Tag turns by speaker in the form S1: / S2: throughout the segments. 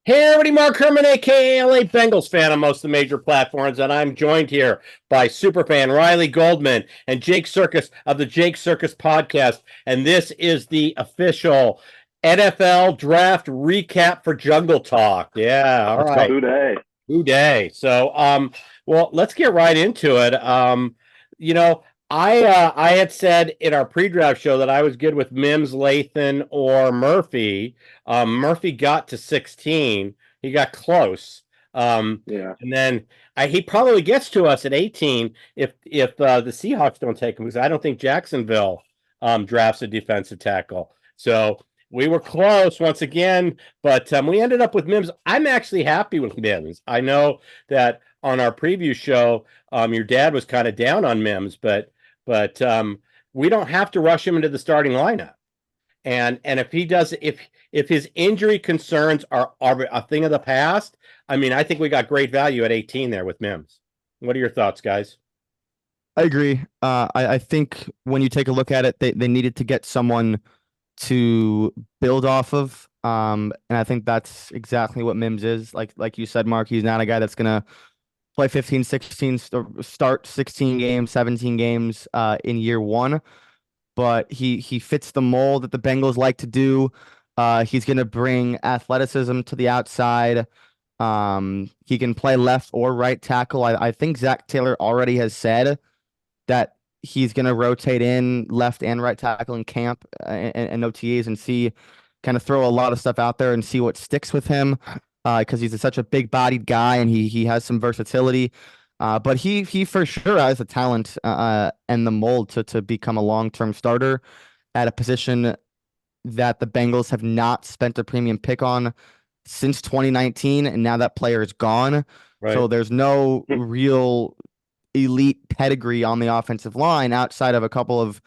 S1: Hey everybody, Mark Herman, aka LA Bengals fan on most of the major platforms, and I'm joined here by superfan Riley Goldman and Jake Circus of the Jake Circus podcast, and this is the official NFL Draft Recap for Jungle Talk. Yeah, all
S2: Let's go.
S1: right.
S2: Today.
S1: Who day? Well, let's get right into it. You know, I had said in our pre-draft show that I was good with Mims, Lathan, or Murphy. Murphy got to 16. He got close.
S2: Yeah.
S1: And then he probably gets to us at 18 if the Seahawks don't take him, because I don't think Jacksonville drafts a defensive tackle. So we were close once again, but we ended up with Mims. I'm actually happy with Mims. I know that on our preview show, your dad was kind of down on Mims, but we don't have to rush him into the starting lineup. And if he does, if his injury concerns are a thing of the past, I mean, I think we got great value at 18 there with Mims. What are your thoughts, guys?
S3: I agree. I think when you take a look at it, they needed to get someone to build off of. And I think that's exactly what Mims is. Like you said, Mark, he's not a guy that's gonna play 15, 16, start 16 games, 17 games in year one. But he fits the mold that the Bengals like to do. He's gonna bring athleticism to the outside. He can play left or right tackle. I think Zach Taylor already has said that he's going to rotate in left and right tackle in camp and OTAs and see, kind of throw a lot of stuff out there and see what sticks with him, because he's such a big bodied guy and he has some versatility. But he for sure has the talent and the mold to become a long-term starter at a position that the Bengals have not spent a premium pick on since 2019, and now that player is gone.
S1: Right.
S3: So there's no real elite pedigree on the offensive line outside of a couple of,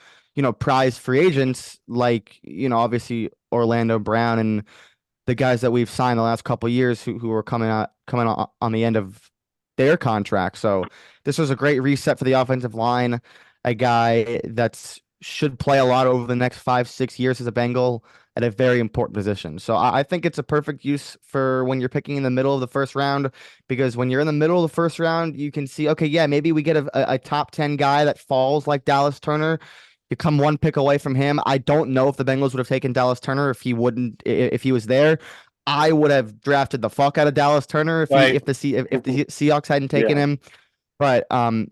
S3: prize free agents like, obviously Orlando Brown and the guys that we've signed the last couple of years who are coming on the end of their contract. So this was a great reset for the offensive line, a guy that's should play a lot over the next 5-6 years as a Bengal at a very important position. So I think it's a perfect use for when you're picking in the middle of the first round, because when you're in the middle of the first round, you can see, okay, yeah, maybe we get a top 10 guy that falls like Dallas Turner. You come one pick away from him. I don't know if the Bengals would have taken Dallas Turner if he was there. I would have drafted the fuck out of Dallas Turner if
S1: Right.
S3: if the Seahawks hadn't taken him. But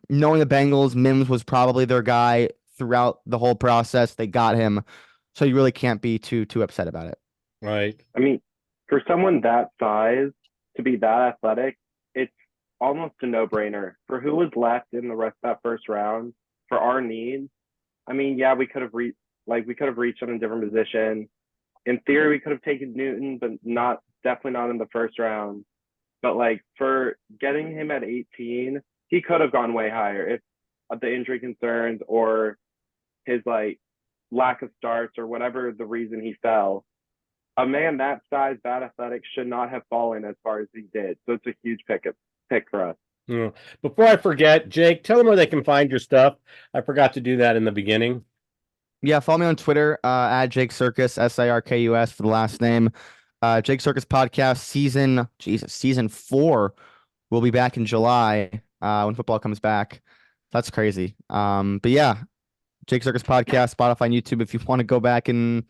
S3: knowing the Bengals, Mims was probably their guy throughout the whole process. They got him, so you really can't be too upset about it.
S1: Right.
S2: I mean, for someone that size to be that athletic, it's almost a no-brainer. For who was left in the rest of that first round, for our needs, I mean, yeah, we could have reached on a different position. In theory, we could have taken Newton, but definitely not in the first round. But for getting him at 18, he could have gone way higher if the injury concerns or his lack of starts or whatever the reason he fell. A man that size, that athletic should not have fallen as far as he did. So it's a huge pick for us.
S1: Yeah. Before I forget, Jake, tell them where they can find your stuff. I forgot to do that in the beginning.
S3: Yeah, follow me on Twitter at Jake Circus, Sarkus for the last name. Jake Circus podcast season 4 will be back in July when football comes back. That's crazy. But yeah, Jake Circus podcast, Spotify, and YouTube. If you want to go back and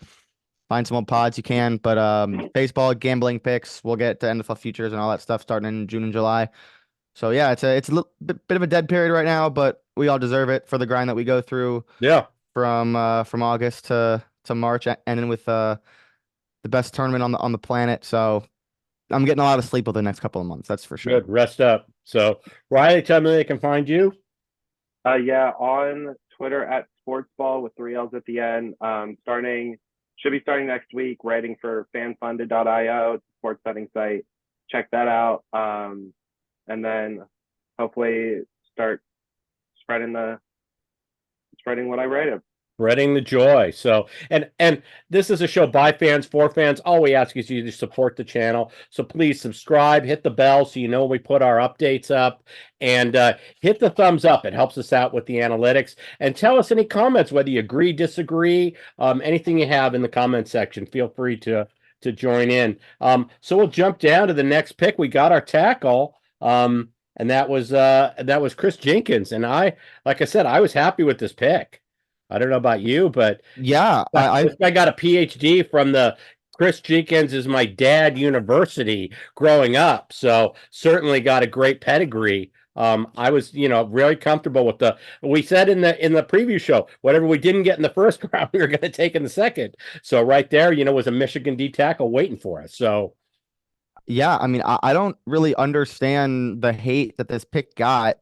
S3: find some old pods, you can. But baseball, gambling picks, we'll get to NFL futures and all that stuff starting in June and July. So yeah, it's a little bit of a dead period right now, but we all deserve it for the grind that we go through.
S1: Yeah.
S3: From August to March, ending with the best tournament on the planet. So I'm getting a lot of sleep over the next couple of months. That's for sure.
S1: Good. Rest up. So Riley, tell me where they can find you.
S2: Yeah, on Twitter at sportsball with 3 L's at the end. Should be starting next week, writing for fanfunded.io. It's a sports betting site. Check that out. And then hopefully start spreading what I write.
S1: Spreading the joy. So, and this is a show by fans, for fans. All we ask is you to support the channel. So please subscribe, hit the bell so you know when we put our updates up, and hit the thumbs up. It helps us out with the analytics. And tell us any comments, whether you agree, disagree, anything you have in the comment section. Feel free to to join in. So we'll jump down to the next pick. We got our tackle. And that was Chris Jenkins. And like I said, I was happy with this pick. I don't know about you, but
S3: Yeah,
S1: this guy got a PhD from the Chris Jenkins is my dad university growing up. So certainly got a great pedigree. I was, really comfortable with we said in the preview show, whatever we didn't get in the first round, we were going to take in the second. So right there, was a Michigan D tackle waiting for us. So
S3: yeah, I mean, I don't really understand the hate that this pick got.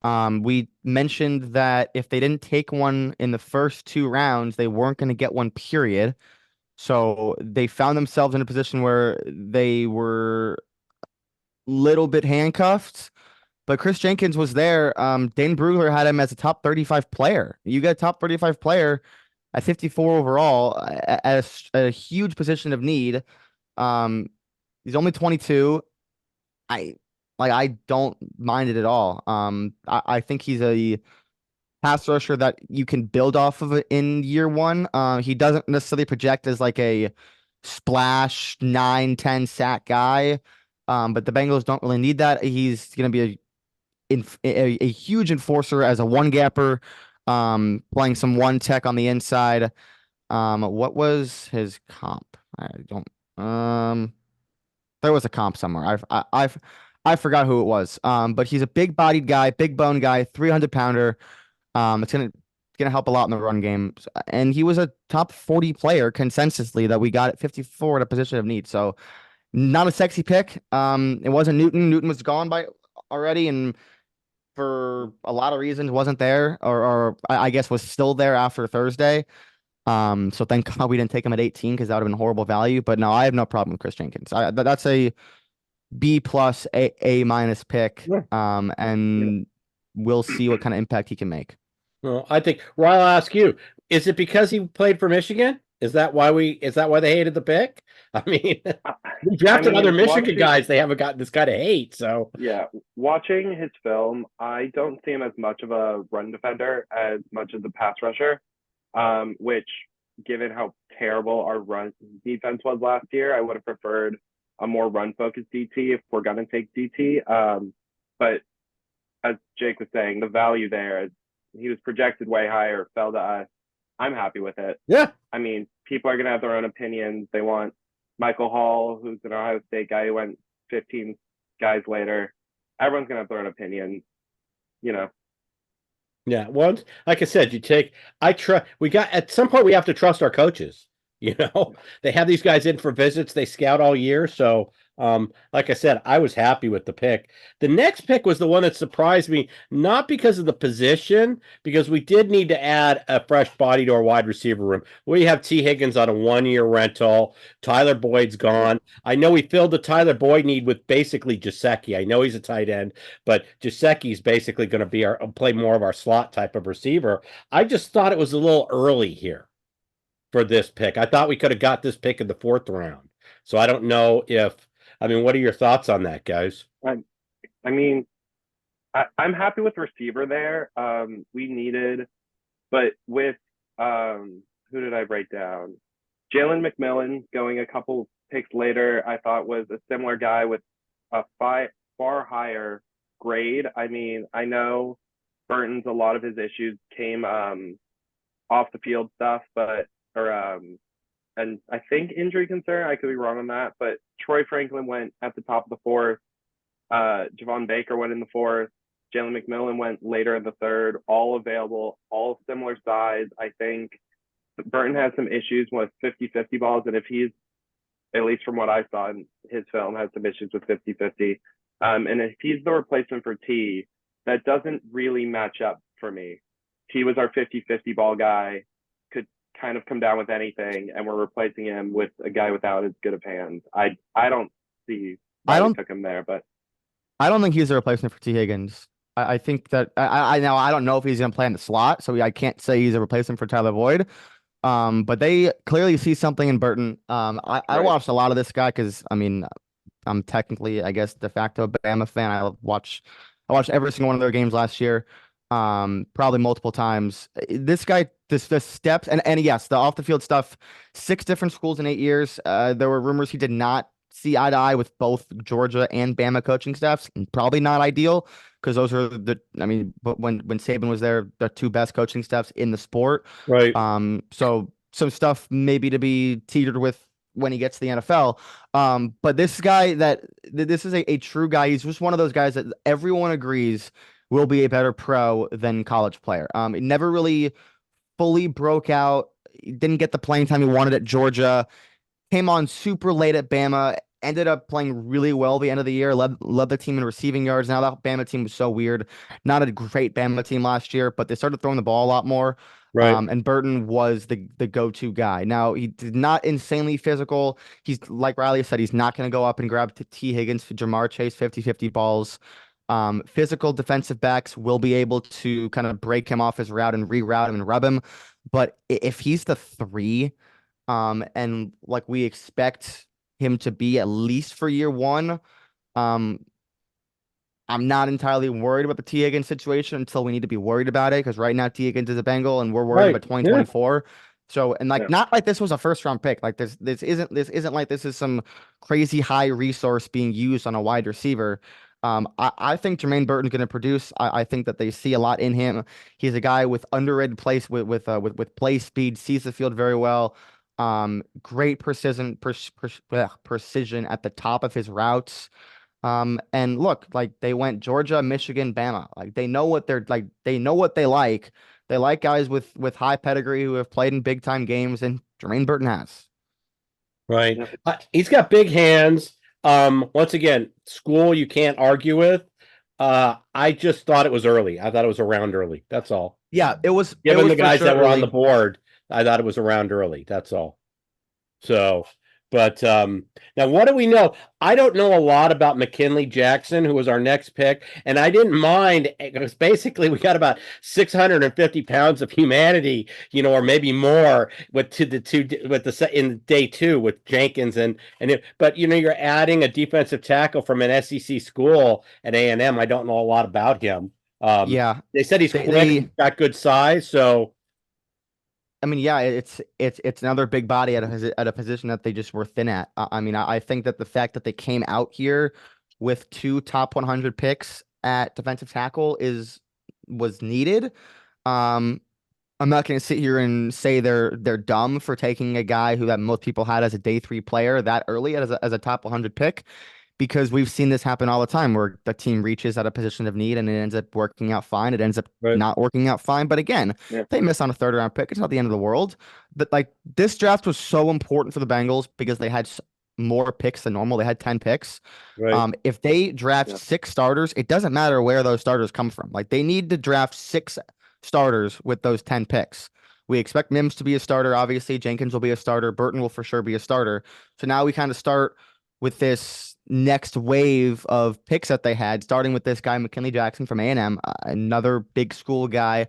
S3: We mentioned that if they didn't take one in the first 2 rounds, they weren't going to get one, period. So they found themselves in a position where they were a little bit handcuffed. But Chris Jenkins was there. Dane Brugler had him as a top 35 player. You get a top 35 player at 54 overall at a huge position of need. He's only 22. I don't mind it at all. I think he's a pass rusher that you can build off of it in year one. He doesn't necessarily project as like a splash 9-10 sack guy. But the Bengals don't really need that. He's going to be a huge enforcer as a one gapper, playing some one tech on the inside. What was his comp? I don't. There was a comp somewhere. I forgot who it was. But he's a big bodied guy, big bone guy, 300-pounder. It's gonna help a lot in the run game. And he was a top 40 player consensusly that we got at 54 at a position of need. So not a sexy pick. It wasn't Newton. Newton was gone by already, and for a lot of reasons wasn't there, or I guess was still there after Thursday. So thank God we didn't take him at 18 because that would have been horrible value. But no, I have no problem with Chris Jenkins. That's a B plus A minus pick.
S1: Yeah.
S3: And we'll see what kind of impact he can make.
S1: Well, I think, Ron, I'll ask you, is it because he played for Michigan? Is that why they hated the pick? I mean, we drafted other Michigan guys. They haven't gotten this kind of hate. So
S2: yeah, watching his film, I don't see him as much of a run defender as much as a pass rusher. Which, given how terrible our run defense was last year, I would have preferred a more run-focused DT if we're going to take DT. But as Jake was saying, the value there, he was projected way higher, fell to us. I'm happy with it.
S1: Yeah.
S2: I mean, people are going to have their own opinions. They want Michael Hall, who's an Ohio State guy who went 15 guys later. Everyone's going to have their own opinions,
S1: Yeah, well, like I said, at some point we have to trust our coaches. They have these guys in for visits. They scout all year. So, like I said, I was happy with the pick. The next pick was the one that surprised me, not because of the position, because we did need to add a fresh body to our wide receiver room. We have T. Higgins on a 1-year rental. Tyler Boyd's gone. I know we filled the Tyler Boyd need with basically Gesicki. I know he's a tight end, but Gesicki's basically going to play more of our slot type of receiver. I just thought it was a little early here for this pick. I thought we could have got this pick in the 4th round. So I don't know what are your thoughts on that, guys?
S2: I mean, I'm happy with receiver there. We needed, but with who did I write down? Jalen McMillan going a couple picks later, I thought was a similar guy with a far higher grade. I mean, I know Burton's, a lot of his issues came off the field stuff, and I think injury concern. I could be wrong on that, but Troy Franklin went at the top of the 4th. Javon Baker went in the 4th. Jalen McMillan went later in the 3rd. All available, all similar size. I think Burton has some issues with 50-50 balls, and if he's, at least from what I saw in his film, has some issues with 50-50. And if he's the replacement for T, that doesn't really match up for me. T was our 50-50 ball guy, could kind of come down with anything, and we're replacing him with a guy without as good of hands. I don't see why we took him there, but
S3: I don't think he's a replacement for T. Higgins. I think that I don't know if he's gonna play in the slot, so I can't say he's a replacement for Tyler Boyd. But they clearly see something in Burton. I watched a lot of this guy because I'm technically, I guess, de facto Bama fan. I watched every single one of their games last year, probably multiple times. This guy the steps and yes, the off the field stuff. 6 different schools in 8 years. There were rumors he did not see eye to eye with both Georgia and Bama coaching staffs. Probably not ideal because those are but when Saban was there, the 2 best coaching staffs in the sport.
S1: Right.
S3: So some stuff maybe to be teetered with when he gets to the NFL. But this guy this is a true guy. He's just one of those guys that everyone agrees will be a better pro than college player. It never really fully broke out. He didn't get the playing time he wanted at Georgia. Came on super late at Bama. Ended up playing really well the end of the year. Led the team in receiving yards. Now that Bama team was so weird. Not a great Bama team last year, but they started throwing the ball a lot more.
S1: Right.
S3: And Burton was the go-to guy. Now he did not insanely physical. He's like Riley said, he's not going to go up and grab T. Higgins for Jamar Chase 50-50 balls. Physical defensive backs will be able to kind of break him off his route and reroute him and rub him. But if he's the 3, and like we expect him to be at least for year 1, I'm not entirely worried about the T. Higgins situation until we need to be worried about it, because right now T. Higgins is a Bengal and we're worried
S1: Right.
S3: about 2024. So, and
S2: Yeah.
S3: not like this was a first round pick. Like this isn't like this is some crazy high resource being used on a wide receiver. I think Jermaine Burton's going to produce. I think that they see a lot in him. He's a guy with underrated place with play speed, sees the field very well. Great precision at the top of his routes. And look, like they went Georgia, Michigan, Bama. Like they know what they know what they like. They like guys with high pedigree who have played in big time games, and Jermaine Burton has.
S1: Right.
S2: Yeah.
S1: He's got big hands. Once again, school you can't argue with. I just thought it was early. I thought it was around early. That's all.
S3: Yeah, it was.
S1: Given the
S3: for
S1: guys
S3: sure
S1: that were on
S3: early.
S1: the board, I thought it was around early. That's all. So, but now what do we know? I don't know a lot about McKinley Jackson, who was our next pick, and I didn't mind because basically we got about 650 pounds of humanity, or maybe more in day 2 with Jenkins but you're adding a defensive tackle from an SEC school at A&M. I don't know a lot about him.
S3: Yeah,
S1: They said he's quick, he's got good size, so.
S3: I mean, yeah, it's another big body at a position that they just were thin at. I mean, I think that the fact that they came out here with 2 top 100 picks at defensive tackle was needed. I'm not going to sit here and say they're dumb for taking a guy who that most people had as a day 3 player that early as a top 100 pick. Because we've seen this happen all the time where the team reaches at a position of need and it ends up working out fine. It ends up not working out fine. But again, they miss on a 3rd round pick. It's not the end of the world. But like this draft was so important for the Bengals because they had more picks than normal. They had 10 picks.
S1: Right.
S3: If they draft 6 starters, it doesn't matter where those starters come from. Like they need to draft 6 starters with those 10 picks. We expect Mims to be a starter. Obviously, Jenkins will be a starter. Burton will for sure be a starter. So now we kind of start with this next wave of picks that they had, starting with this guy, McKinley Jackson from A&M, another big school guy.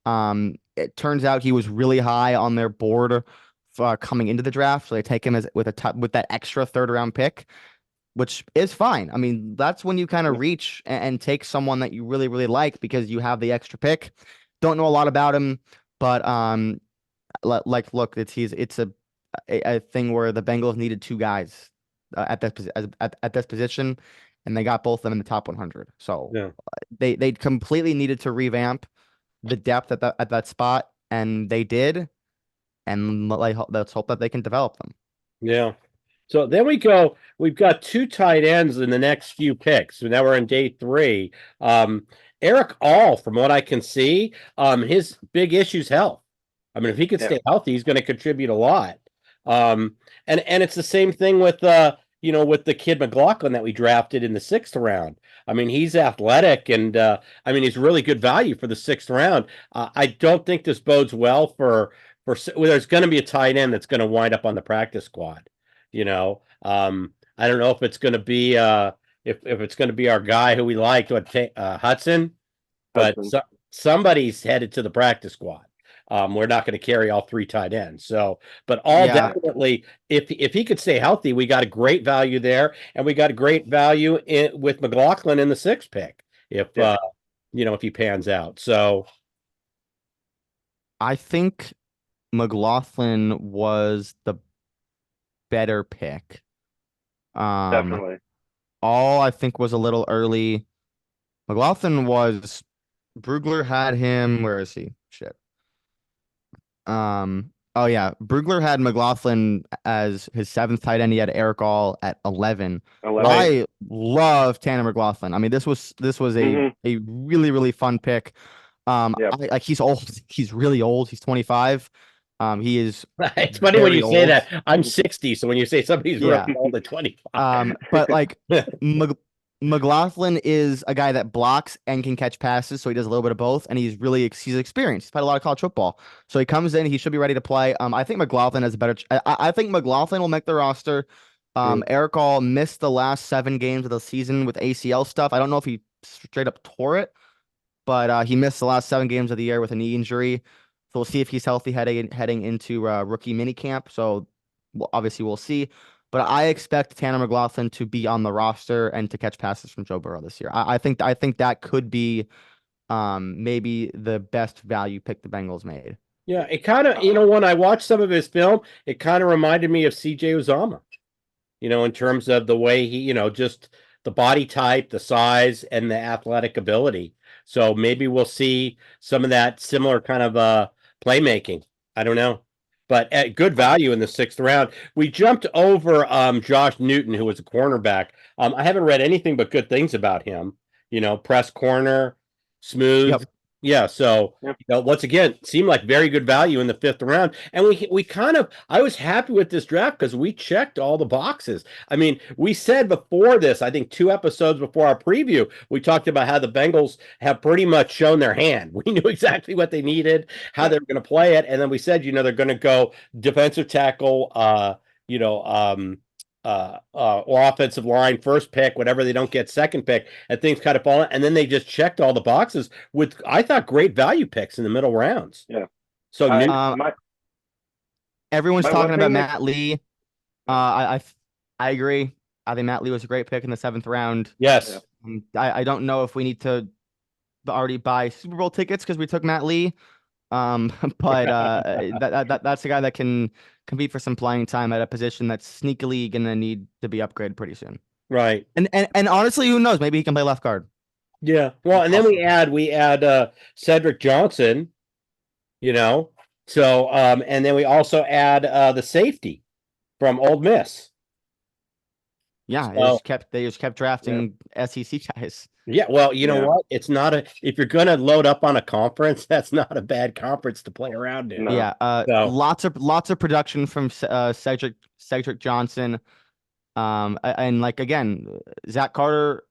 S3: It turns out he was really high on their board coming into the draft. So they take him with that extra 3rd round pick, which is fine. I mean, that's when you kind of reach and take someone that you really, really like because you have the extra pick. Don't know a lot about him, but look, it's a thing where the Bengals needed 2 guys at this position, and they got both of them in the top 100. So they completely needed to revamp the depth at that spot, and they did. And let's hope that they can develop them.
S1: Yeah. So then we've got 2 tight ends in the next few picks. So now we're in day 3. Eric All, from what I can see, his big issue is health. I mean, if he could stay healthy, he's going to contribute a lot. And it's the same thing with with the kid McLaughlin that we drafted in the 6th round. I mean, he's athletic and he's really good value for the 6th round. I don't think this bodes well for there's going to be a tight end that's going to wind up on the practice squad. I don't know if it's going to be if it's going to be our guy who we like, Hudson, but somebody's headed to the practice squad. We're not going to carry all 3 tight ends. So, but definitely, if he could stay healthy, we got a great value there, and we got a great value with McLaughlin in the 6th pick. If he pans out. So,
S3: I think McLaughlin was the better pick.
S2: Definitely.
S3: All I think was a little early. McLaughlin was Brugler had him. Where is he? Shit. Oh yeah, Brugler had McLaughlin as his seventh tight end. He had Eric All at 11.
S2: 11.
S3: I love Tanner McLaughlin. I mean, this was a really really fun pick.
S2: Yep.
S3: Like he's old. He's really old. He's 25. He is
S1: It's funny when
S3: very
S1: you say
S3: old.
S1: that. I'm 60, so when you say somebody's
S3: Yeah.
S1: really old at 25.
S3: But like McLaughlin is a guy that blocks and can catch passes, so he does a little bit of both, and he's experienced. He's played a lot of college football, so he comes in. He should be ready to play. I think McLaughlin has a better. I think McLaughlin will make the roster. Eric All missed the last 7 games of the season with ACL stuff. I don't know if he straight up tore it, but he missed the last 7 games of the year with a knee injury. So we'll see if he's healthy heading into rookie minicamp. So obviously we'll see. But I expect Tanner McLaughlin to be on the roster and to catch passes from Joe Burrow this year. I think that could be maybe the best value pick the Bengals made.
S1: Yeah, it kind of, when I watched some of his film, it kind of reminded me of CJ Uzama, in terms of the way he, just the body type, the size, and the athletic ability. So maybe we'll see some of that similar kind of playmaking. I don't know. But at good value in the 6th round. We jumped over Josh Newton, who was a cornerback. I haven't read anything but good things about him. Press corner, smooth.
S3: Yep.
S1: Yeah, so once again, seemed like very good value in the 5th round, and we kind of I was happy with this draft because we checked all the boxes. I mean, we said before this, I think 2 episodes before our preview, we talked about how the Bengals have pretty much shown their hand. We knew exactly what they needed, how they were going to play it, and then we said, they're going to go defensive tackle, or offensive line first pick, whatever they don't get second pick, and things kind of fall. And then they just checked all the boxes with, I thought, great value picks in the middle rounds.
S2: Yeah.
S1: So
S3: everyone's talking about
S2: that-
S3: Matt Lee. I agree. I think Matt Lee was a great pick in the 7th round.
S1: Yes.
S3: I don't know if we need to already buy Super Bowl tickets because we took Matt Lee. But that's a guy that can compete for some playing time at a position that's sneakily gonna need to be upgraded pretty soon.
S1: Right.
S3: And honestly, who knows? Maybe he can play left guard.
S1: Yeah. Well, and then we add Cedric Johnson, So and then we also add the safety from Ole Miss.
S3: Yeah, they just kept drafting SEC guys.
S1: Yeah, well, you know what? It's not if you're going to load up on a conference, that's not a bad conference to play around in.
S2: No.
S3: Yeah, lots of production from Cedric Johnson. And like again, Zach Carter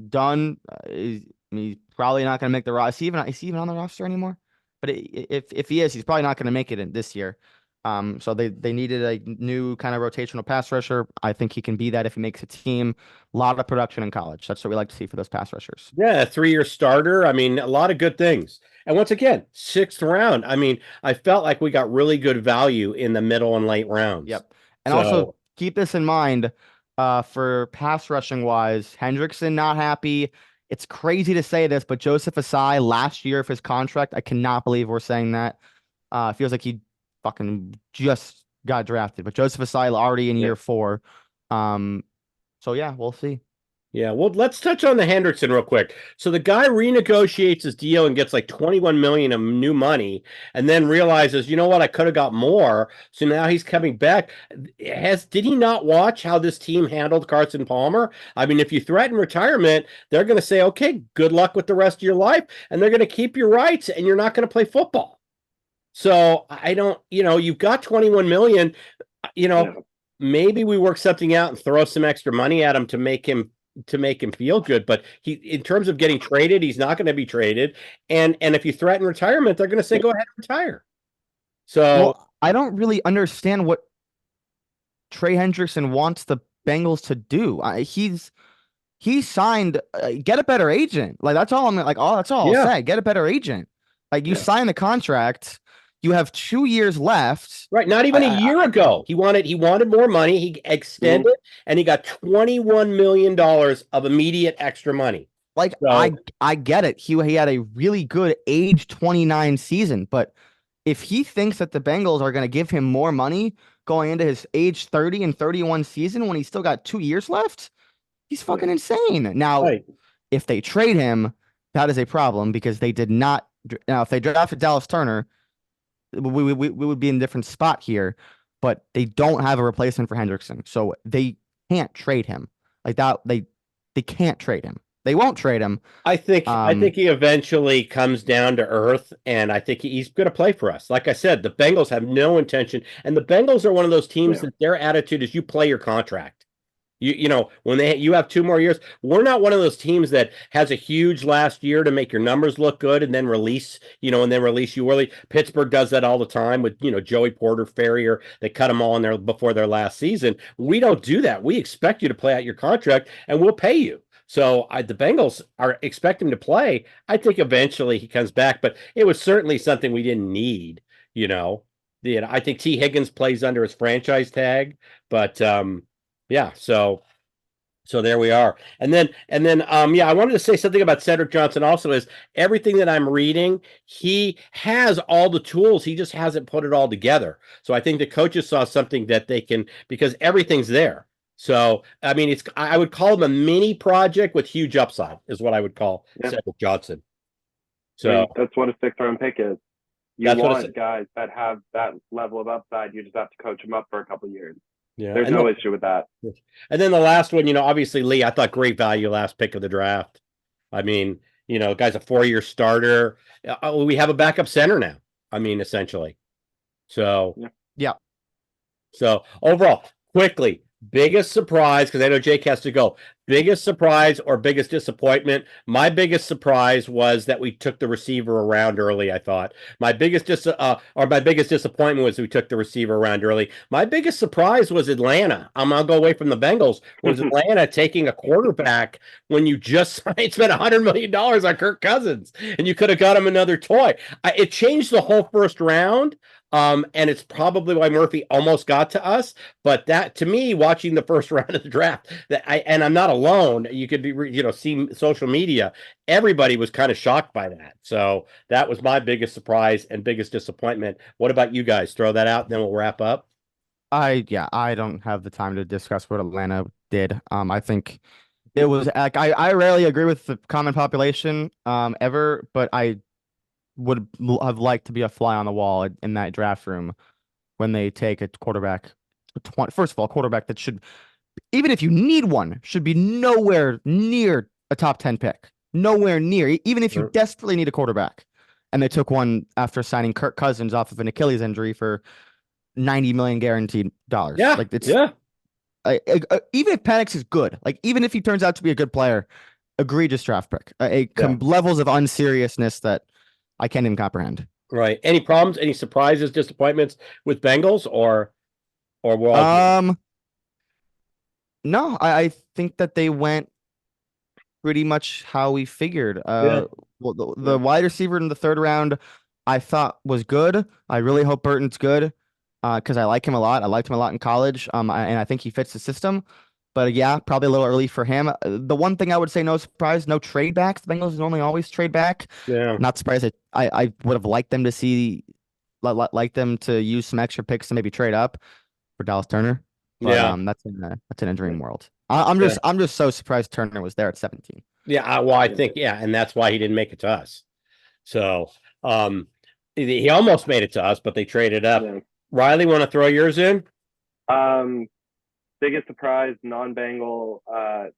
S3: done. He's probably not going to make the roster. Is he even on the roster anymore? But if he is, he's probably not going to make it in this year. So they needed a new kind of rotational pass rusher. I think he can be that if he makes a team. A lot of production in college. That's what we like to see for those pass rushers.
S1: Yeah, a 3-year starter. I mean, a lot of good things. And once again, 6th round. I mean, I felt like we got really good value in the middle and late rounds.
S3: Yep. And also keep this in mind for pass rushing wise, Hendrickson not happy. It's crazy to say this, but Joseph Asai last year of his contract, I cannot believe we're saying that. Feels like he fucking just got drafted, but Joseph Asai already in year 4. So yeah, we'll see.
S1: Yeah, well, let's touch on the Hendrickson real quick. So the guy renegotiates his deal and gets like $21 million of new money, and then realizes, you know what, I could have got more. So now he's coming back. Did he not watch how this team handled Carson Palmer? I mean, if you threaten retirement, they're going to say, okay, good luck with the rest of your life, and they're going to keep your rights, and you're not going to play football. So I don't, you've got 21 million, maybe we work something out and throw some extra money at him to make him feel good. But in terms of getting traded, he's not going to be traded. And if you threaten retirement, they're going to say, go ahead and retire. So
S3: I don't really understand what Trey Hendrickson wants the Bengals to do. He's signed, get a better agent. Like that's all that's all I'll say. Get a better agent. Like you sign the contract. You have 2 years left.
S1: Right. Not even a year ago. He wanted more money. He extended and he got $21 million of immediate extra money.
S3: Like, so, I get it. He had a really good age 29 season, but if he thinks that the Bengals are going to give him more money going into his age 30 and 31 season when he's still got 2 years left, he's fucking insane. Now,
S1: Right.
S3: if they trade him, that is a problem because they did not. Now, if they drafted Dallas Turner, we would be in a different spot here, but they don't have a replacement for Hendrickson, so they can't trade him like that. They can't trade him. They won't trade him.
S1: I think he eventually comes down to earth, and I think he's going to play for us. Like I said, the Bengals have no intention, and the Bengals are one of those teams that their attitude is you play your contract. You know, when you have 2 more years, we're not one of those teams that has a huge last year to make your numbers look good and then release you early. Pittsburgh does that all the time with, Joey Porter, Ferrier. They cut them all in there before their last season. We don't do that. We expect you to play out your contract and we'll pay you. So the Bengals are expecting him to play. I think eventually he comes back, but it was certainly something we didn't need, I think T. Higgins plays under his franchise tag, but yeah, so there we are. And then I wanted to say something about Cedric Johnson also is everything that I'm reading, he has all the tools, he just hasn't put it all together. So I think the coaches saw something that they can, because everything's there. So I mean, I would call him a mini project with huge upside is what I would call Cedric Johnson. So
S2: that's what a 6th-round pick is. You want guys that have that level of upside. You just have to coach them up for a couple of years.
S1: Yeah,
S2: there's no issue with that.
S1: And then the last one, obviously Lee, I thought great value last pick of the draft. I mean, guy's a 4-year starter. We have a backup center now. I mean, essentially. So
S3: yeah.
S1: So overall, quickly, biggest surprise, because I know Jake has to go. Biggest surprise or biggest disappointment? My biggest surprise was that we took the receiver around early, I thought. My biggest disappointment was we took the receiver around early. My biggest surprise was Atlanta. I'll go away from the Bengals. Was Atlanta taking a quarterback when you just spent $100 million on Kirk Cousins and you could have got him another toy? It changed the whole first round. And it's probably why Murphy almost got to us. But that, to me, watching the first round of the draft, and I'm not alone. You could be, see social media. Everybody was kind of shocked by that. So that was my biggest surprise and biggest disappointment. What about you guys? Throw that out, and then we'll wrap up.
S3: I don't have the time to discuss what Atlanta did. I think it was like I rarely agree with the common population ever, but I would have liked to be a fly on the wall in that draft room when they take a quarterback. First of all, a quarterback that should, even if you need one, should be nowhere near a top 10 pick. Nowhere near, even if you desperately need a quarterback. And they took one after signing Kirk Cousins off of an Achilles injury for $90 million guaranteed dollars.
S1: Yeah,
S3: like it's even if Penix is good, like even if he turns out to be a good player, egregious draft pick. Levels of unseriousness that I can't even comprehend.
S1: Right. Any problems? Any surprises, disappointments with Bengals or we're all
S3: No, I think that they went pretty much how we figured. Well, the wide receiver in the 3rd round, I thought was good. I really hope Burton's good because I like him a lot. I liked him a lot in college, and I think he fits the system. But yeah, probably a little early for him. The one thing I would say, no surprise, no trade backs. The Bengals normally always trade back.
S1: Yeah.
S3: Not surprised. I would have liked them to see, like them to use some extra picks and maybe trade up for Dallas Turner. But, that's in a dream world. I'm just so surprised Turner was there at 17.
S1: Yeah. Well, I think and that's why he didn't make it to us. So he almost made it to us, but they traded up. Yeah. Riley, want to throw yours in?
S2: Biggest surprise, non-Bengal,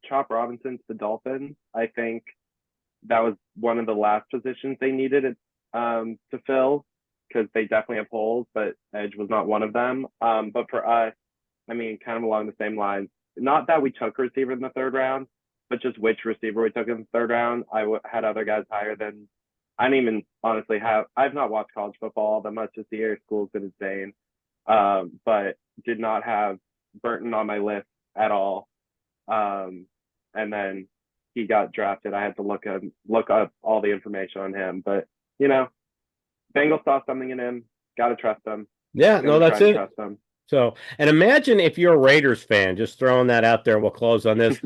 S2: Chop Robinson to the Dolphins. I think that was one of the last positions they needed to fill because they definitely have holes, but edge was not one of them. But for us, I mean, kind of along the same lines, not that we took a receiver in the 3rd round, but just which receiver we took in the 3rd round. Had other guys higher than, I didn't even honestly I've not watched college football that much this year. School's been insane. But did not have Burton on my list at all. And then he got drafted. I had to look up all the information on him. But, Bengals saw something in him. Got to trust them.
S1: Yeah, no, that's it. Trust them. So, and imagine if you're a Raiders fan, just throwing that out there, we'll close on this,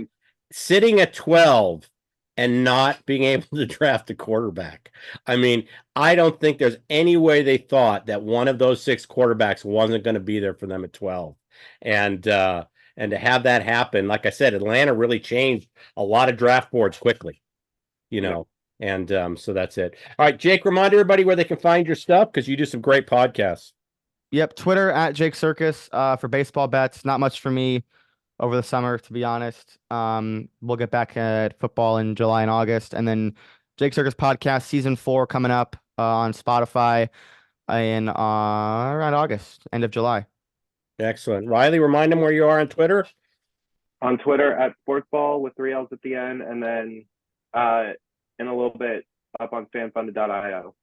S1: sitting at 12 and not being able to draft a quarterback. I mean, I don't think there's any way they thought that one of those 6 quarterbacks wasn't going to be there for them at 12. And to have that happen, like I said, Atlanta really changed a lot of draft boards quickly, you know. And so that's it. All right, Jake, remind everybody where they can find your stuff because you do some great podcasts.
S3: Yep, Twitter at Jake Circus for baseball bets. Not much for me over the summer, to be honest. We'll get back at football in July and August, and then Jake Circus podcast season 4 coming up on Spotify in around August, end of July.
S1: Excellent. Riley, remind them where you are on Twitter.
S2: On Twitter at sportsball with 3 L's at the end, and then in a little bit up on fanfunded.io.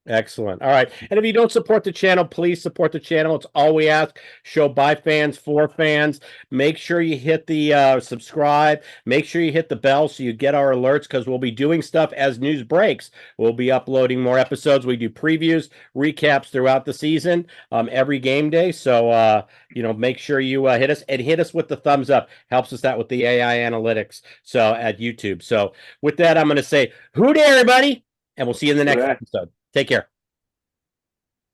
S1: Excellent. All right. And if you don't support the channel, please support the channel. It's all we ask. Show by fans, for fans. Make sure you hit the subscribe. Make sure you hit the bell so you get our alerts because we'll be doing stuff as news breaks. We'll be uploading more episodes. We do previews, recaps throughout the season, every game day. So, make sure you hit us and hit us with the thumbs up. Helps us out with the AI analytics. So at YouTube. So with that, I'm going to say, hoo day, everybody. And we'll see you in the next episode. Take care.